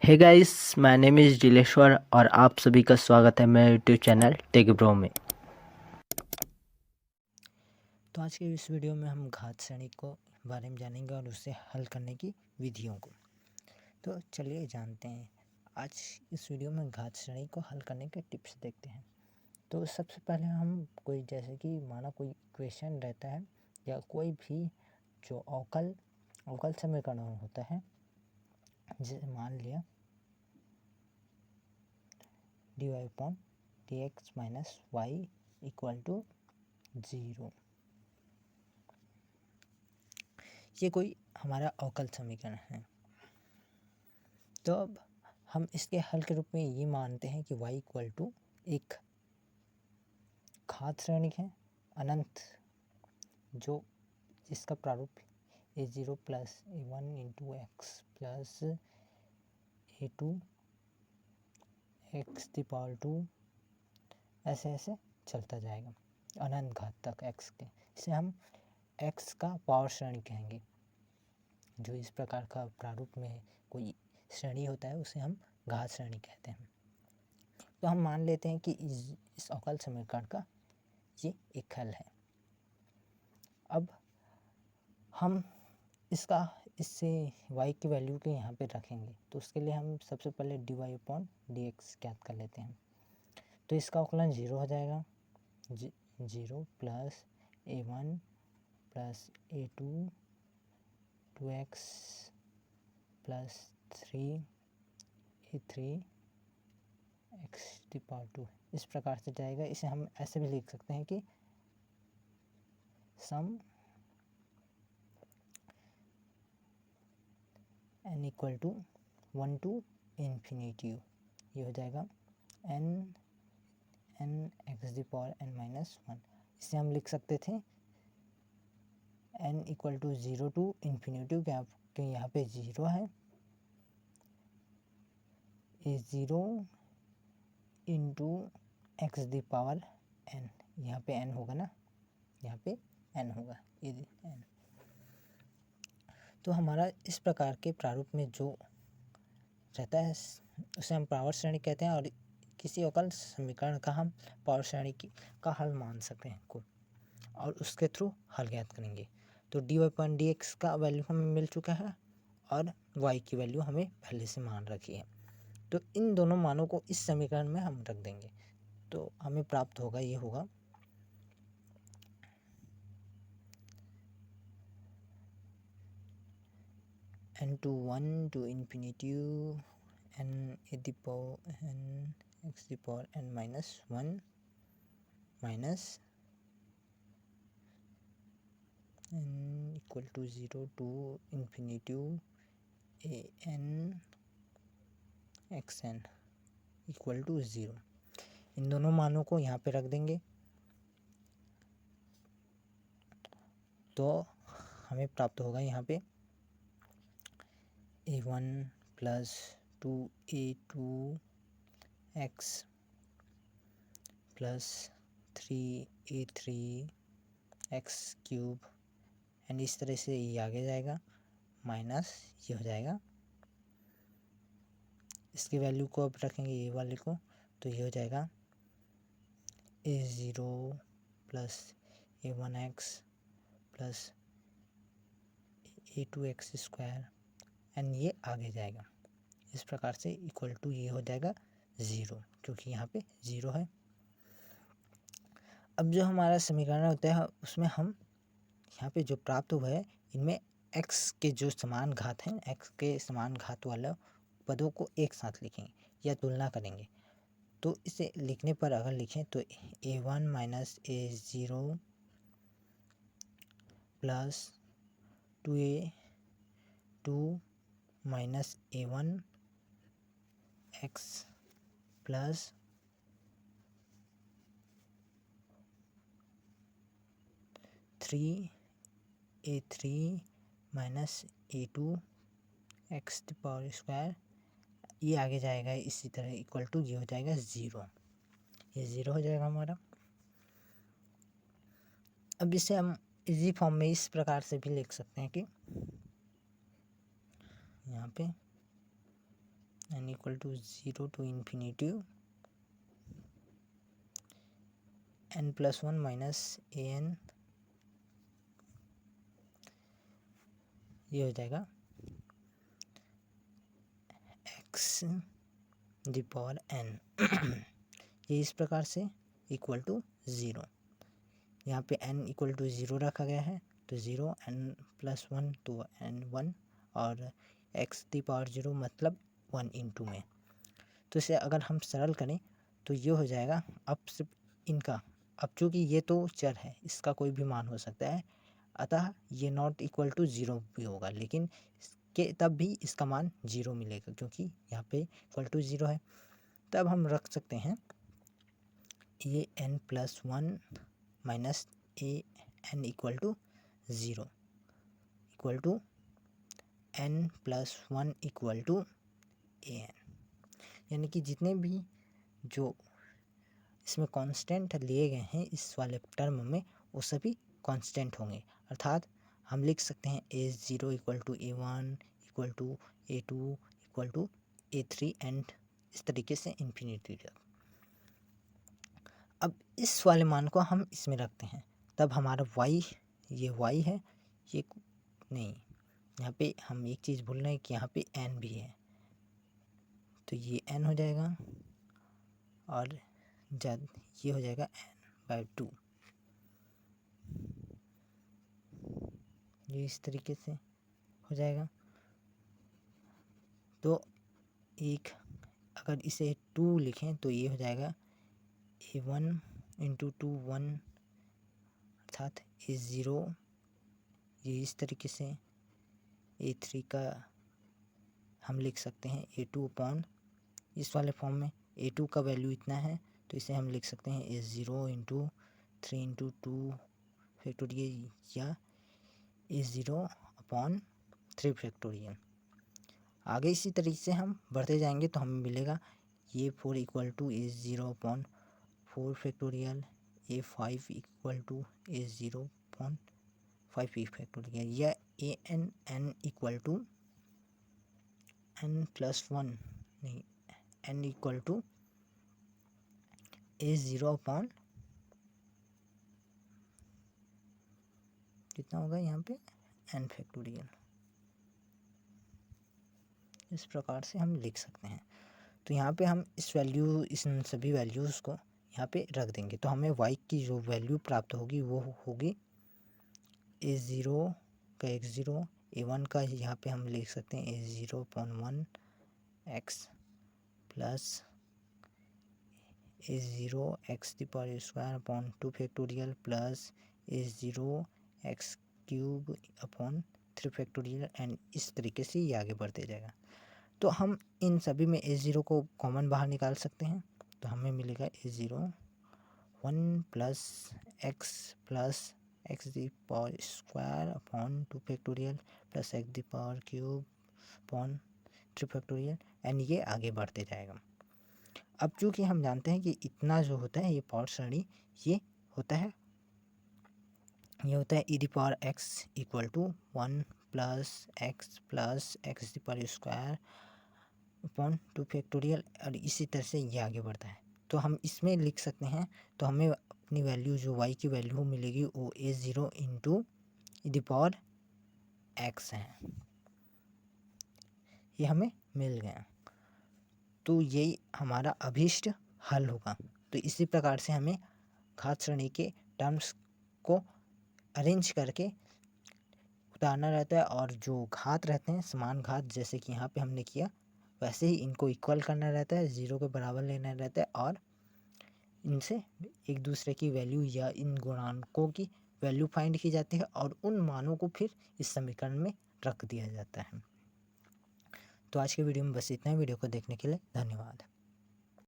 Hey guys, my name is Dileshwar और आप सभी का स्वागत है मेरे यूट्यूब चैनल टेक ब्रो में। तो आज के इस वीडियो में हम घात श्रेणी को बारे में जानेंगे और उससे हल करने की विधियों को। तो चलिए जानते हैं। आज इस वीडियो में घात श्रेणी को हल करने के टिप्स देखते हैं। तो सबसे पहले हम कोई जैसे कि माना कोई इक्वेशन रहता है या कोई भी जो अवकल समीकरण होता है, जैसे मान लिया dy/dx minus y equal to 0। ये कोई हमारा अवकल समीकरण है। तो अब हम इसके हल के रूप में ये मानते हैं कि y इक्वल टू एक घात श्रेणी है अनंत, जो जिसका प्रारूप a0 plus a1 into x plus a2 x the power 2 ऐसे ऐसे चलता जाएगा अनंत घात तक x के। इसे हम x का पावर श्रेणी कहेंगे। जो इस प्रकार का प्रारूप में कोई श्रेणी होता है उसे हम घात श्रेणी कहते हैं। तो हम मान लेते हैं कि इस अवकल समीकरण का ये एक हल है। अब हम इससे y की वैल्यू के यहाँ पे रखेंगे। तो उसके लिए हम सबसे पहले dy/dx ज्ञात कर लेते हैं। तो इसका अवकलन 0 हो जाएगा। 0 plus a1 plus a2 2x plus 3a3 x the power 2 इस प्रकार से जाएगा। इसे हम ऐसे भी लिख सकते हैं कि sum n equal to 1 to infinity. ये हो जाएगा n X the power n minus 1। इसे हम लिख सकते थे n equal to 0 to infinity, क्योंकि यहाँ पे 0 है। ये 0 into X the power n, यहाँ पे n होगा ना, यहाँ पे n होगा, ये n। तो हमारा इस प्रकार के प्रारूप में जो रहता है उसे हम पावर श्रेणी कहते हैं, और किसी अवकल समीकरण का हम पावर श्रेणी का हल मान सकते हैं को, और उसके थ्रू हल ज्ञात करेंगे। तो dy/dx का वैल्यू हमें मिल चुका है और y की वैल्यू हमें पहले से मान रखी है। तो इन दोनों मानों को इस समीकरण में हम रख देंगे। तो हमें प्राप्त होगा, ये होगा n to 1 to infinity n X the power n minus 1 minus n equal to 0 to infinity an X N equal to 0। इन दोनों मानों को यहाँ पे रख देंगे। तो हमें प्राप्त होगा यहाँ पे a1 plus 2a2 x plus 3a3 x cube, and इस तरह से ये आगे जाएगा, माइनस ये हो जाएगा। इसकी वैल्यू को अब रखेंगे ये वाले को, तो ये हो जाएगा a0 plus a1 x plus a2 x square, and ये आगे जाएगा इस प्रकार से इक्वल टू ये हो जाएगा 0, क्योंकि यहाँ पे 0 है। अब जो हमारा समीकरण होता है उसमें हम यहाँ पे जो प्राप्त हुआ है, इनमें x के जो समान घात हैं, x के समान घात वाला पदों को एक साथ लिखेंगे या तुलना करेंगे। तो इसे लिखने पर अगर लिखें तो a1 minus a0 plus 2a2 minus a1 x plus 3a3 minus a2 x की पावर स्क्वायर, ये आगे जाएगा इसी तरह इक्वल टू ये हो जाएगा 0। ये 0 हो जाएगा हमारा। अब इसे हम इजी फॉर्म में इस प्रकार से भी लिख सकते हैं कि यहाँ पे n equal to 0 to infinity n+1 minus an, ये हो जाएगा x द पावर n। ये इस प्रकार से इक्वल टू 0, यहाँ पे n इक्वल टू 0 रखा गया है तो 0, n+1 तो n1 और x दी पावर 0 मतलब 1 इंटू में। तो इसे अगर हम सरल करें तो ये हो जाएगा, अब सिर्फ इनका, अब चूँकि ये तो चर है इसका कोई भी मान हो सकता है, अतः ये नॉट इक्वल टू 0 भी होगा, लेकिन इसके तब भी इसका मान 0 मिलेगा क्योंकि यहाँ पे इक्वल टू 0 है। तब हम रख सकते हैं ये n+1 minus A N equal to 0 equal to n+1 equal to A N, यानी कि जितने भी जो इसमें कांस्टेंट लिए गए हैं इस वाले टर्म में वो सभी कांस्टेंट होंगे, अर्थात हम लिख सकते हैं a0 equal to a1 equal to a2 equal to a3 and इस तरीके से इन्फिनिटी तक। अब इस वाले मान को हम इसमें रखते हैं, तब हमारा y, ये y है, ये नहीं, यहाँ पे हम एक चीज़ भूल रहे हैं कि यहाँ पे n भी है, तो ये n हो जाएगा और जब ये हो जाएगा n/2, ये इस तरीके से हो जाएगा। तो एक अगर इसे 2 लिखें तो ये हो जाएगा a1 इंटू 2 1, अर्थात a0, ये इस तरीके से a3 का हम लिख सकते हैं a2 अपॉन, इस वाले फॉर्म में a2 का वैल्यू इतना है तो इसे हम लिख सकते हैं a0 इंटू 3 इंटू 2 फैक्टोरियल या a0 अपॉन 3 फैक्टोरियल। आगे इसी तरीके से हम बढ़ते जाएंगे तो हमें मिलेगा ये 4 equal to a0 upon 4 factorial, a5 equal to a0 upon 5 factorial, या n इक्वल टू n+1 नहीं, n equal to a0 upon कितना होगा यहाँ पे n फैक्टोरियल, इस प्रकार से हम लिख सकते हैं। तो यहाँ पे हम इस सभी वैल्यूज़ को यहाँ पे रख देंगे तो हमें y की जो वैल्यू प्राप्त होगी वो होगी a0 का x0, a1 का यहाँ पे हम लिख सकते हैं a0 upon 1 x plus a0 x the power square upon 2 factorial plus a0 x cube upon 3 factorial and इस तरीके से ये आगे बढ़ते जाएगा। तो हम इन सभी में a0 को कॉमन बाहर निकाल सकते हैं तो हमें मिलेगा a0 1 plus x the power square upon 2 factorial plus x the power cube upon 3 factorial and ये आगे बढ़ते जाएगा। अब चूँकि हम जानते हैं कि इतना जो होता है ये पावर श्रेणी ये होता है e the power x equal to 1 plus x the power square upon 2 factorial और इसी तरह से ये आगे बढ़ता है। तो हम इसमें लिख सकते हैं तो हमें अपनी वैल्यू जो y की वैल्यू मिलेगी वो a0 इंटू ई दी पावर x है, ये हमें मिल गया। तो यही हमारा अभीष्ट हल होगा। तो इसी प्रकार से हमें घात श्रेणी के टर्म्स को अरेंज करके उतारना रहता है और जो घात रहते हैं समान घात जैसे कि यहाँ पे हमने किया वैसे ही इनको इक्वल करना रहता है, 0 के बराबर लेना रहता है और इनसे एक दूसरे की वैल्यू या इन गुणांकों की वैल्यू फाइंड की जाती है और उन मानों को फिर इस समीकरण में रख दिया जाता है। तो आज के वीडियो में बस इतना ही। वीडियो को देखने के लिए धन्यवाद।